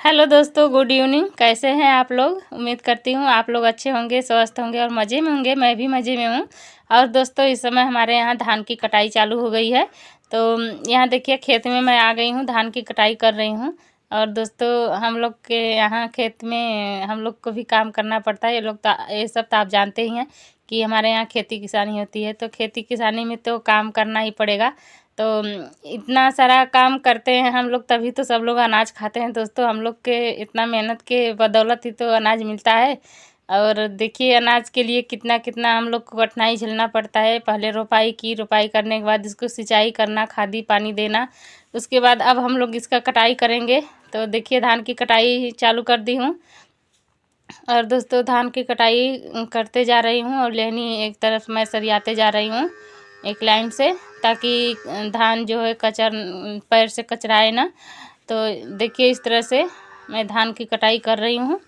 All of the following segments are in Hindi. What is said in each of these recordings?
हेलो दोस्तों, गुड इवनिंग। कैसे हैं आप लोग? उम्मीद करती हूँ आप लोग अच्छे होंगे, स्वस्थ होंगे और मज़े में होंगे। मैं भी मज़े में हूँ। और दोस्तों, इस समय हमारे यहाँ धान की कटाई चालू हो गई है। तो यहाँ देखिए, खेत में मैं आ गई हूँ, धान की कटाई कर रही हूँ। और दोस्तों, हम लोग के यहाँ खेत में हम लोग को भी काम करना पड़ता है। ये सब तो आप जानते ही हैं कि हमारे यहाँ खेती किसानी होती है। तो खेती किसानी में तो काम करना ही पड़ेगा। तो इतना सारा काम करते हैं हम लोग, तभी तो सब लोग अनाज खाते हैं। दोस्तों, हम लोग के इतना मेहनत के बदौलत ही तो अनाज मिलता है। और देखिए, अनाज के लिए कितना कितना हम लोग को कठिनाई झेलना पड़ता है। पहले रोपाई करने के बाद इसको सिंचाई करना, खादी पानी देना। उसके बाद अब हम लोग इसका कटाई करेंगे। तो देखिए, धान की कटाई चालू कर दी हूँ। और दोस्तों, धान की कटाई करते जा रही हूँ और लेहनी एक तरफ मैं सरियाते जा रही हूँ एक लाइन से, ताकि धान जो है पैर से कचराए ना। तो देखिए, इस तरह से मैं धान की कटाई कर रही हूँ।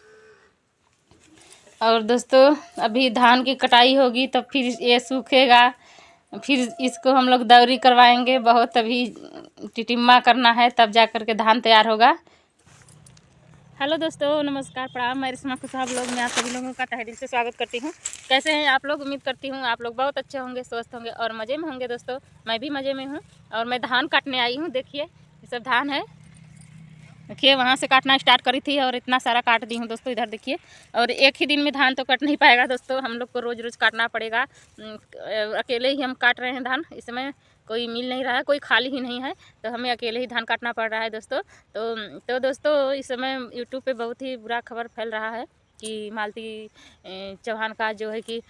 और दोस्तों, अभी धान की कटाई होगी तो फिर ये सूखेगा, फिर इसको हम लोग दौरी करवाएंगे। बहुत अभी टिटिम्मा करना है, तब जा कर के धान तैयार होगा। हेलो दोस्तों, नमस्कार, प्रणाम। मैं रेशमा कुशवाहा ब्लॉग में आप सभी लोगों का तहे दिल से स्वागत करती हूँ। कैसे हैं आप लोग? उम्मीद करती हूँ आप लोग बहुत अच्छे होंगे, स्वस्थ होंगे और मज़े में होंगे। दोस्तों, मैं भी मज़े में हूँ। और मैं धान काटने आई हूँ। देखिए, ये सब धान है। देखिए, वहाँ से काटना स्टार्ट करी थी और इतना सारा काट दी हूँ दोस्तों। इधर देखिए, और एक ही दिन में धान तो कट नहीं पाएगा दोस्तों, हम लोग को रोज़ रोज़ काटना पड़ेगा। अकेले ही हम काट रहे हैं धान। इस समय कोई मिल नहीं रहा है, कोई खाली ही नहीं है, तो हमें अकेले ही धान काटना पड़ रहा है दोस्तों। तो दोस्तों, इस समय यूट्यूब पे बहुत ही बुरा खबर फैल रहा है कि मालती चौहान का जो है कि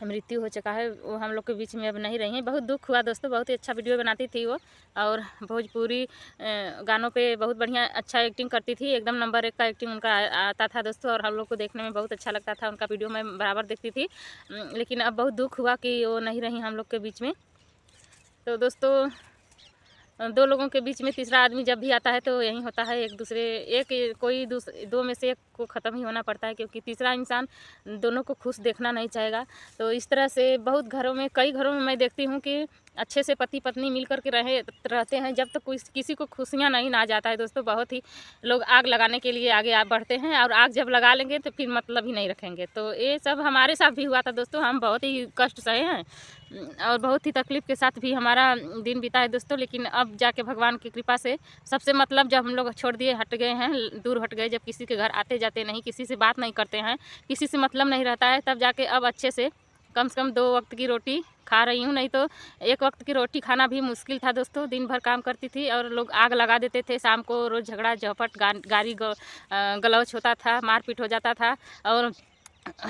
मृत्यु हो चुका है। वो हम लोग के बीच में अब नहीं रही हैं। बहुत दुख हुआ दोस्तों। बहुत ही अच्छा वीडियो बनाती थी वो, और भोजपुरी गानों पे बहुत बढ़िया अच्छा एक्टिंग करती थी। एकदम नंबर 1 का एक्टिंग उनका आता था दोस्तों, और हम लोग को देखने में बहुत अच्छा लगता था। उनका वीडियो मैं बराबर देखती थी। लेकिन अब बहुत दुख हुआ कि वो नहीं रही हम लोग के बीच में। तो दोस्तों, दो लोगों के बीच में तीसरा आदमी जब भी आता है तो यही होता है, दो में से एक को ख़त्म ही होना पड़ता है, क्योंकि तीसरा इंसान दोनों को खुश देखना नहीं चाहेगा। तो इस तरह से बहुत घरों में, कई घरों में मैं देखती हूँ कि अच्छे से पति पत्नी मिल कर के रहते हैं। जब तक किसी को खुशियाँ नहीं ना जाता है दोस्तों, बहुत ही लोग आग लगाने के लिए आगे बढ़ते हैं, और आग जब लगा लेंगे तो फिर मतलब ही नहीं रखेंगे। तो ये सब हमारे साथ भी हुआ था दोस्तों। हम बहुत ही कष्ट सहे हैं और बहुत ही तकलीफ़ के साथ भी हमारा दिन बीता है दोस्तों। लेकिन अब जाके भगवान की कृपा से सबसे मतलब जब हम लोग छोड़ दिए, हट गए हैं, दूर हट गए, जब किसी के घर आते जाते नहीं, किसी से बात नहीं करते हैं, किसी से मतलब नहीं रहता है, तब जाके अब अच्छे से कम 2 वक्त की रोटी खा रही हूँ। नहीं तो एक वक्त की रोटी खाना भी मुश्किल था दोस्तों। दिन भर काम करती थी और लोग आग लगा देते थे। शाम को रोज़ झगड़ा झपट, गाली गलौच होता था, मारपीट हो जाता था। और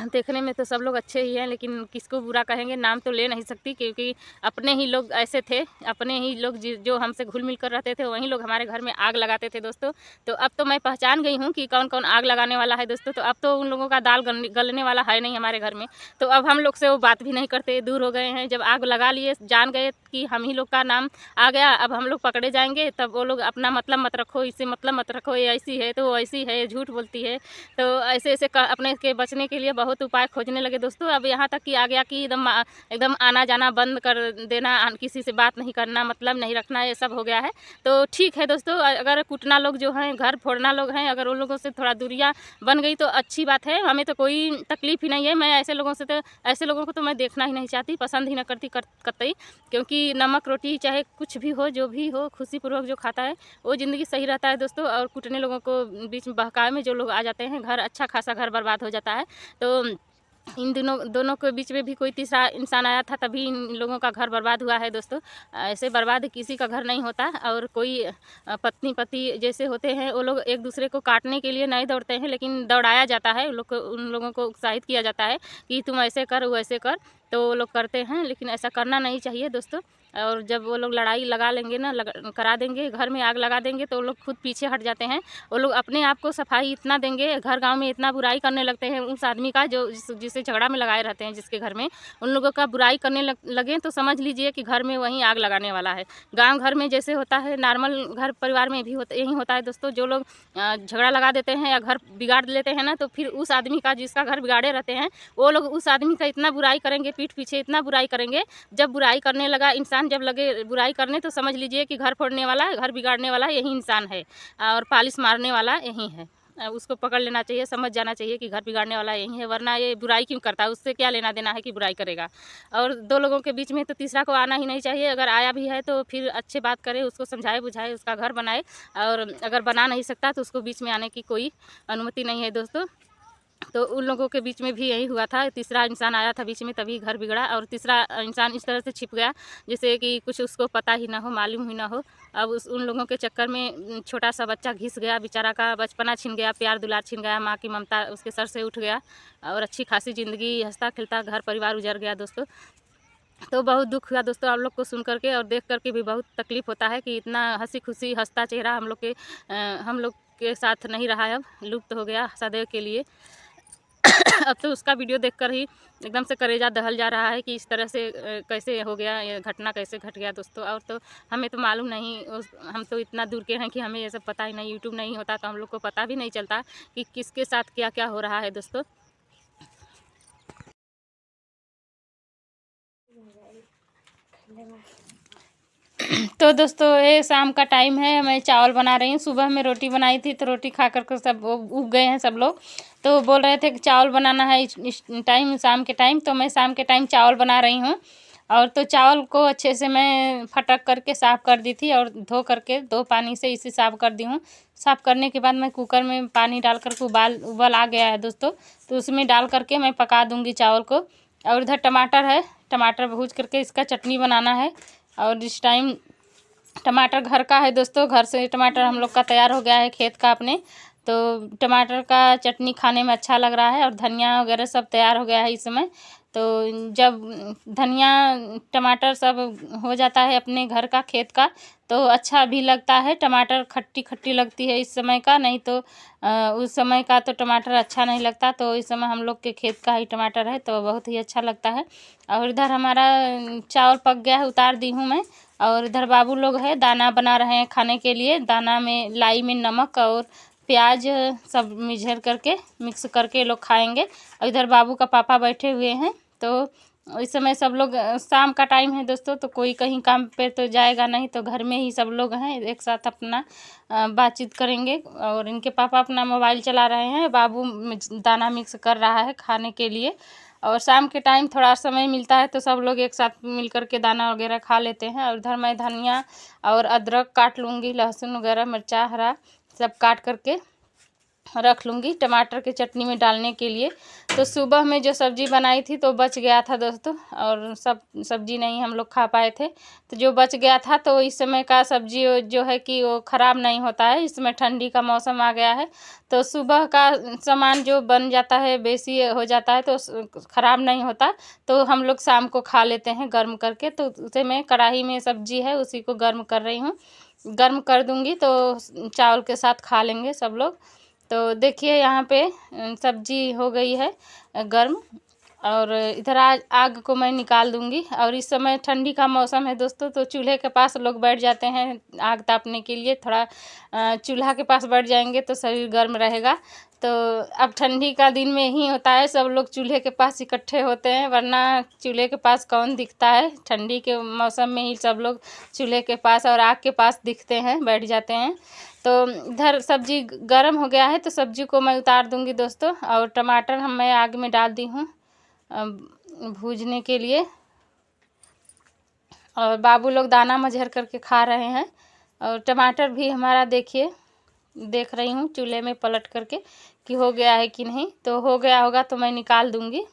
देखने में तो सब लोग अच्छे ही हैं, लेकिन किसको बुरा कहेंगे, नाम तो ले नहीं सकती, क्योंकि अपने ही लोग ऐसे थे। अपने ही लोग जो हमसे घुल मिल कर रहते थे, वहीं लोग हमारे घर में आग लगाते थे दोस्तों। तो अब तो मैं पहचान गई हूँ कि कौन कौन आग लगाने वाला है दोस्तों। तो अब तो उन लोगों का दाल गलने वाला है नहीं हमारे घर में। तो अब हम लोग से वो बात भी नहीं करते, दूर हो गए हैं। जब आग लगा लिए, जान गए कि हम ही लोग का नाम आ गया, अब हम लोग पकड़े जाएंगे, तब वो लोग अपना मतलब मत रखो, इससे मतलब मत रखो, ये ऐसी है तो वो ऐसी है, झूठ बोलती है। तो ऐसे ऐसे अपने के बचने के लिए बहुत उपाय खोजने लगे दोस्तों। अब यहाँ तक कि आ गया कि एकदम आना जाना बंद कर देना, किसी से बात नहीं करना, मतलब नहीं रखना, ये सब हो गया है। तो ठीक है दोस्तों, अगर कुटना लोग जो हैं, घर फोड़ना लोग हैं, अगर उन लोगों से थोड़ा दूरियाँ बन गई तो अच्छी बात है। हमें तो कोई तकलीफ़ ही नहीं है। मैं ऐसे लोगों को तो मैं देखना ही नहीं चाहती, पसंद ही न करती कतई। क्योंकि नमक रोटी चाहे कुछ भी हो, जो भी हो, खुशीपूर्वक जो खाता है वो ज़िंदगी सही रहता है दोस्तों। और कुटने लोगों को बीच में, बहकावे में जो लोग आ जाते हैं, घर अच्छा खासा घर बर्बाद हो जाता है। तो इन दोनों के बीच में भी कोई तीसरा इंसान आया था, तभी इन लोगों का घर बर्बाद हुआ है दोस्तों। ऐसे बर्बाद किसी का घर नहीं होता। और कोई पत्नी पति जैसे होते हैं, वो लोग एक दूसरे को काटने के लिए नहीं दौड़ते हैं, लेकिन दौड़ाया जाता है उन लोगों को उत्साहित किया जाता है कि तुम ऐसे कर, वो ऐसे कर। तो वो लोग करते हैं, लेकिन ऐसा करना नहीं चाहिए दोस्तों। और जब वो लोग लड़ाई लगा लेंगे ना, करा देंगे, घर में आग लगा देंगे, तो वो लोग खुद पीछे हट जाते हैं। वो लोग अपने आप को सफाई इतना देंगे, घर गांव में इतना बुराई करने लगते हैं उस आदमी का जो जिसे झगड़ा में लगाए रहते हैं, जिसके घर में उन लोगों का बुराई करने लगे, तो समझ लीजिए कि घर में वहीं आग लगाने वाला है। गांव घर में जैसे होता है, नॉर्मल घर परिवार में भी यही होता है दोस्तों। जो लोग झगड़ा लगा देते हैं या घर बिगाड़ लेते हैं ना, तो फिर उस आदमी का, जिसका घर बिगाड़े रहते हैं, वो लोग उस आदमी का इतना बुराई करेंगे, पीठ पीछे इतना बुराई करेंगे। जब बुराई करने लगा इंसान, इंसान जब लगे बुराई करने तो समझ लीजिए कि घर फोड़ने वाला, घर बिगाड़ने वाला यही इंसान है और पालिश मारने वाला यही है। उसको पकड़ लेना चाहिए, समझ जाना चाहिए कि घर बिगाड़ने वाला यही है, वरना ये बुराई क्यों करता है, उससे क्या लेना देना है कि बुराई करेगा। और दो लोगों के बीच में तो तीसरा को आना ही नहीं चाहिए। अगर आया भी है तो फिर अच्छे बात करे, उसको समझाए बुझाए, उसका घर बनाए। और अगर बना नहीं सकता तो उसको बीच में आने की कोई अनुमति नहीं है दोस्तों। तो उन लोगों के बीच में भी यही हुआ था, तीसरा इंसान आया था बीच में, तभी घर बिगड़ा। और तीसरा इंसान इस तरह से छिप गया जैसे कि कुछ उसको पता ही ना हो, मालूम ही ना हो। अब उन लोगों के चक्कर में छोटा सा बच्चा घिस गया, बेचारा का बचपना छिन गया, प्यार दुलार छिन गया, माँ की ममता उसके सर से उठ गया और अच्छी खासी ज़िंदगी हंसता खेलता घर परिवार उजड़ गया दोस्तों। तो बहुत दुख हुआ दोस्तों आप लोग को सुन करके, और देख करके भी बहुत तकलीफ़ होता है कि इतना हंसी खुशी हंसता चेहरा हम लोग के साथ नहीं रहा है, अब लुप्त हो गया सदैव के लिए। अब तो उसका वीडियो देखकर ही एकदम से कलेजा दहल जा रहा है कि इस तरह से कैसे हो गया, ये घटना कैसे घट गया दोस्तों। और तो हमें तो मालूम नहीं, हम तो इतना दूर के हैं कि हमें ये सब पता ही नहीं। यूट्यूब नहीं होता तो हम लोग को पता भी नहीं चलता कि किसके साथ क्या क्या हो रहा है दोस्तों। तो दोस्तों ये शाम का टाइम है, मैं चावल बना रही हूँ। सुबह में रोटी बनाई थी तो रोटी खा कर सब उग गए हैं सब लोग, तो बोल रहे थे कि चावल बनाना है इस टाइम, शाम के टाइम। तो मैं शाम के टाइम चावल बना रही हूँ। और तो चावल को अच्छे से मैं फटक करके साफ़ कर दी थी और धो करके 2 पानी से इसे साफ़ कर दी हूँ। साफ़ करने के बाद मैं कुकर में पानी डाल करके उबाल आ गया है दोस्तों, तो उसमें डाल करके मैं पका दूँगी चावल को। और इधर टमाटर है, टमाटर भूज करके इसका चटनी बनाना है। और इस टाइम टमाटर घर का है दोस्तों, घर से टमाटर हम लोग का तैयार हो गया है खेत का अपने। तो टमाटर का चटनी खाने में अच्छा लग रहा है। और धनिया वगैरह सब तैयार हो गया है इस समय। तो जब धनिया टमाटर सब हो जाता है अपने घर का खेत का तो अच्छा भी लगता है। टमाटर खट्टी खट्टी लगती है इस समय का, नहीं तो उस समय का तो टमाटर अच्छा नहीं लगता। तो इस समय हम लोग के खेत का ही टमाटर है तो बहुत ही अच्छा लगता है। और इधर हमारा चावल पक गया है, उतार दी हूँ मैं। और इधर बाबू लोग हैं, दाना बना रहे हैं खाने के लिए। दाना में लाई में नमक और प्याज सब मिझर करके मिक्स करके ये लोग खाएंगे। और इधर बाबू का पापा बैठे हुए हैं। तो इस समय सब लोग, शाम का टाइम है दोस्तों, तो कोई कहीं काम पे तो जाएगा नहीं, तो घर में ही सब लोग हैं, एक साथ अपना बातचीत करेंगे। और इनके पापा अपना मोबाइल चला रहे हैं, बाबू दाना मिक्स कर रहा है खाने के लिए। और शाम के टाइम थोड़ा समय मिलता है तो सब लोग एक साथ मिल कर के दाना वगैरह खा लेते हैं। और इधर मैं धनिया और अदरक काट लूँगी, लहसुन वगैरह मिर्चा हरा सब काट करके रख लूँगी टमाटर के चटनी में डालने के लिए। तो सुबह में जो सब्ज़ी बनाई थी तो बच गया था दोस्तों, और सब सब्ज़ी नहीं हम लोग खा पाए थे, तो जो बच गया था तो इस समय का सब्ज़ी जो है कि वो ख़राब नहीं होता है। इस समय ठंडी का मौसम आ गया है तो सुबह का सामान जो बन जाता है बेसी हो जाता है तो ख़राब नहीं होता। तो हम लोग शाम को खा लेते हैं गर्म करके। तो उसे मैं कढ़ाई में सब्ज़ी है उसी को गर्म कर रही हूँ, गर्म कर दूँगी तो चावल के साथ खा लेंगे सब लोग। तो देखिए यहाँ पे सब्जी हो गई है गर्म। और इधर आग को मैं निकाल दूँगी। और इस समय ठंडी का मौसम है दोस्तों, तो चूल्हे के पास लोग बैठ जाते हैं आग तापने के लिए। थोड़ा चूल्हा के पास बैठ जाएंगे तो शरीर गर्म रहेगा। तो अब ठंडी का दिन में ही होता है, सब लोग चूल्हे के पास इकट्ठे होते हैं, वरना चूल्हे के पास कौन दिखता है। ठंडी के मौसम में ही सब लोग चूल्हे के पास और आग के पास दिखते हैं, बैठ जाते हैं। तो इधर सब्जी गर्म हो गया है तो सब्जी को मैं उतार दूँगी दोस्तों। और टमाटर मैं आग में डाल दी हूँ भूजने के लिए। और बाबू लोग दाना मझर करके खा रहे हैं। और टमाटर भी हमारा देखिए, देख रही हूँ चूल्हे में पलट करके कि हो गया है कि नहीं। तो हो गया होगा तो मैं निकाल दूँगी।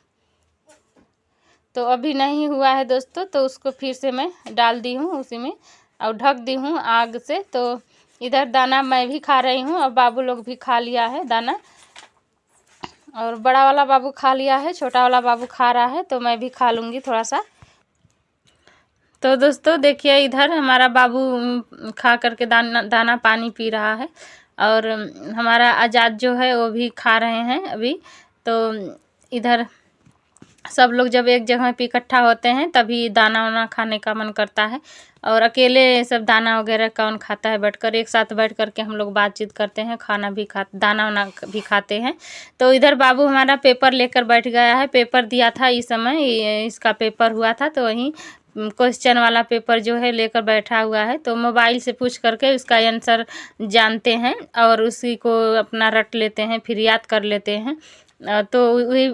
तो अभी नहीं हुआ है दोस्तों, तो उसको फिर से मैं डाल दी हूँ उसी में और ढक दी हूँ आग से। तो इधर दाना मैं भी खा रही हूँ और बाबू लोग भी खा लिया है दाना। और बड़ा वाला बाबू खा लिया है, छोटा वाला बाबू खा रहा है, तो मैं भी खा लूँगी थोड़ा सा। तो दोस्तों देखिए इधर हमारा बाबू खा करके दाना पानी पी रहा है। और हमारा आज़ाद जो है वो भी खा रहे हैं अभी। तो इधर सब लोग जब एक जगह पे इकट्ठा होते हैं तभी दाना वाना खाने का मन करता है। और अकेले सब दाना वगैरह कौन खाता है बैठकर। एक साथ बैठ कर के हम लोग बातचीत करते हैं, खाना भी दाना वाना भी खाते हैं। तो इधर बाबू हमारा पेपर लेकर बैठ गया है, पेपर दिया था इस समय, इसका पेपर हुआ था तो वहीं क्वेश्चन वाला पेपर जो है लेकर बैठा हुआ है। तो मोबाइल से पूछ करके उसका आंसर जानते हैं और उसी को अपना रट लेते हैं, फिर याद कर लेते हैं। तो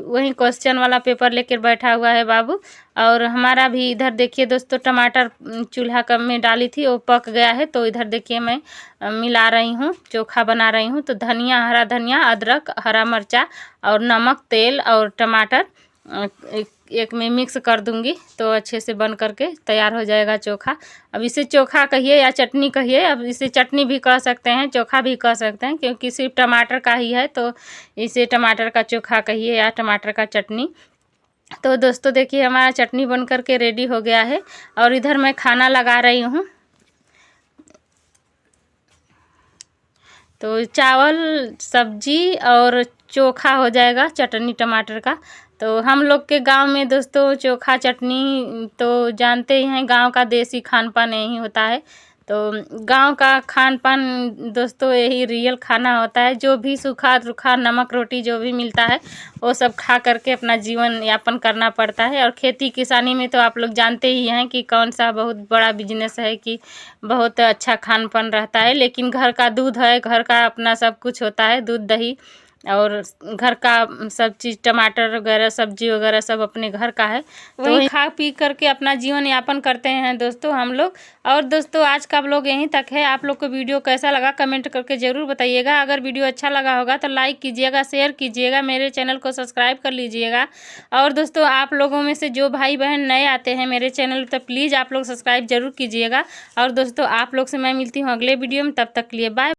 वही क्वेश्चन वाला पेपर लेकर बैठा हुआ है बाबू। और हमारा भी इधर देखिए दोस्तों, टमाटर चूल्हा कम में डाली थी, वो पक गया है। तो इधर देखिए मैं मिला रही हूँ, चोखा बना रही हूँ। तो धनिया, हरा धनिया, अदरक, हरा मिर्चा और नमक, तेल और टमाटर एक में मिक्स कर दूंगी, तो अच्छे से बन करके तैयार हो जाएगा चोखा। अब इसे चोखा कहिए या चटनी कहिए, अब इसे चटनी भी कह सकते हैं, चोखा भी कह सकते हैं, क्योंकि सिर्फ टमाटर का ही है। तो इसे टमाटर का चोखा कहिए या टमाटर का चटनी। तो दोस्तों देखिए हमारा चटनी बन करके रेडी हो गया है। और इधर मैं खाना लगा रही हूँ। तो चावल, सब्जी और चोखा हो जाएगा चटनी टमाटर का। तो हम लोग के गांव में दोस्तों चोखा चटनी तो जानते ही हैं, गांव का देसी खान पान यही होता है। तो गांव का खान पान दोस्तों यही रियल खाना होता है। जो भी सूखा रूखा नमक रोटी जो भी मिलता है वो सब खा करके अपना जीवन यापन करना पड़ता है। और खेती किसानी में तो आप लोग जानते ही हैं कि कौन सा बहुत बड़ा बिजनेस है, कि बहुत अच्छा खान पान रहता है। लेकिन घर का दूध है, घर का अपना सब कुछ होता है, दूध दही और घर का सब चीज़, टमाटर वगैरह सब्जी वगैरह सब अपने घर का है। तो वही खा पी करके अपना जीवन यापन करते हैं दोस्तों हम लोग। और दोस्तों आज का व्लॉग यहीं तक है। आप लोग को वीडियो कैसा लगा कमेंट करके ज़रूर बताइएगा। अगर वीडियो अच्छा लगा होगा तो लाइक कीजिएगा, शेयर कीजिएगा, मेरे चैनल को सब्सक्राइब कर लीजिएगा। और दोस्तों आप लोगों में से जो भाई बहन नए आते हैं मेरे चैनल, तो प्लीज़ आप लोग सब्सक्राइब जरूर कीजिएगा। और दोस्तों आप लोग से मैं मिलती हूँ अगले वीडियो में, तब तक के लिए बाय।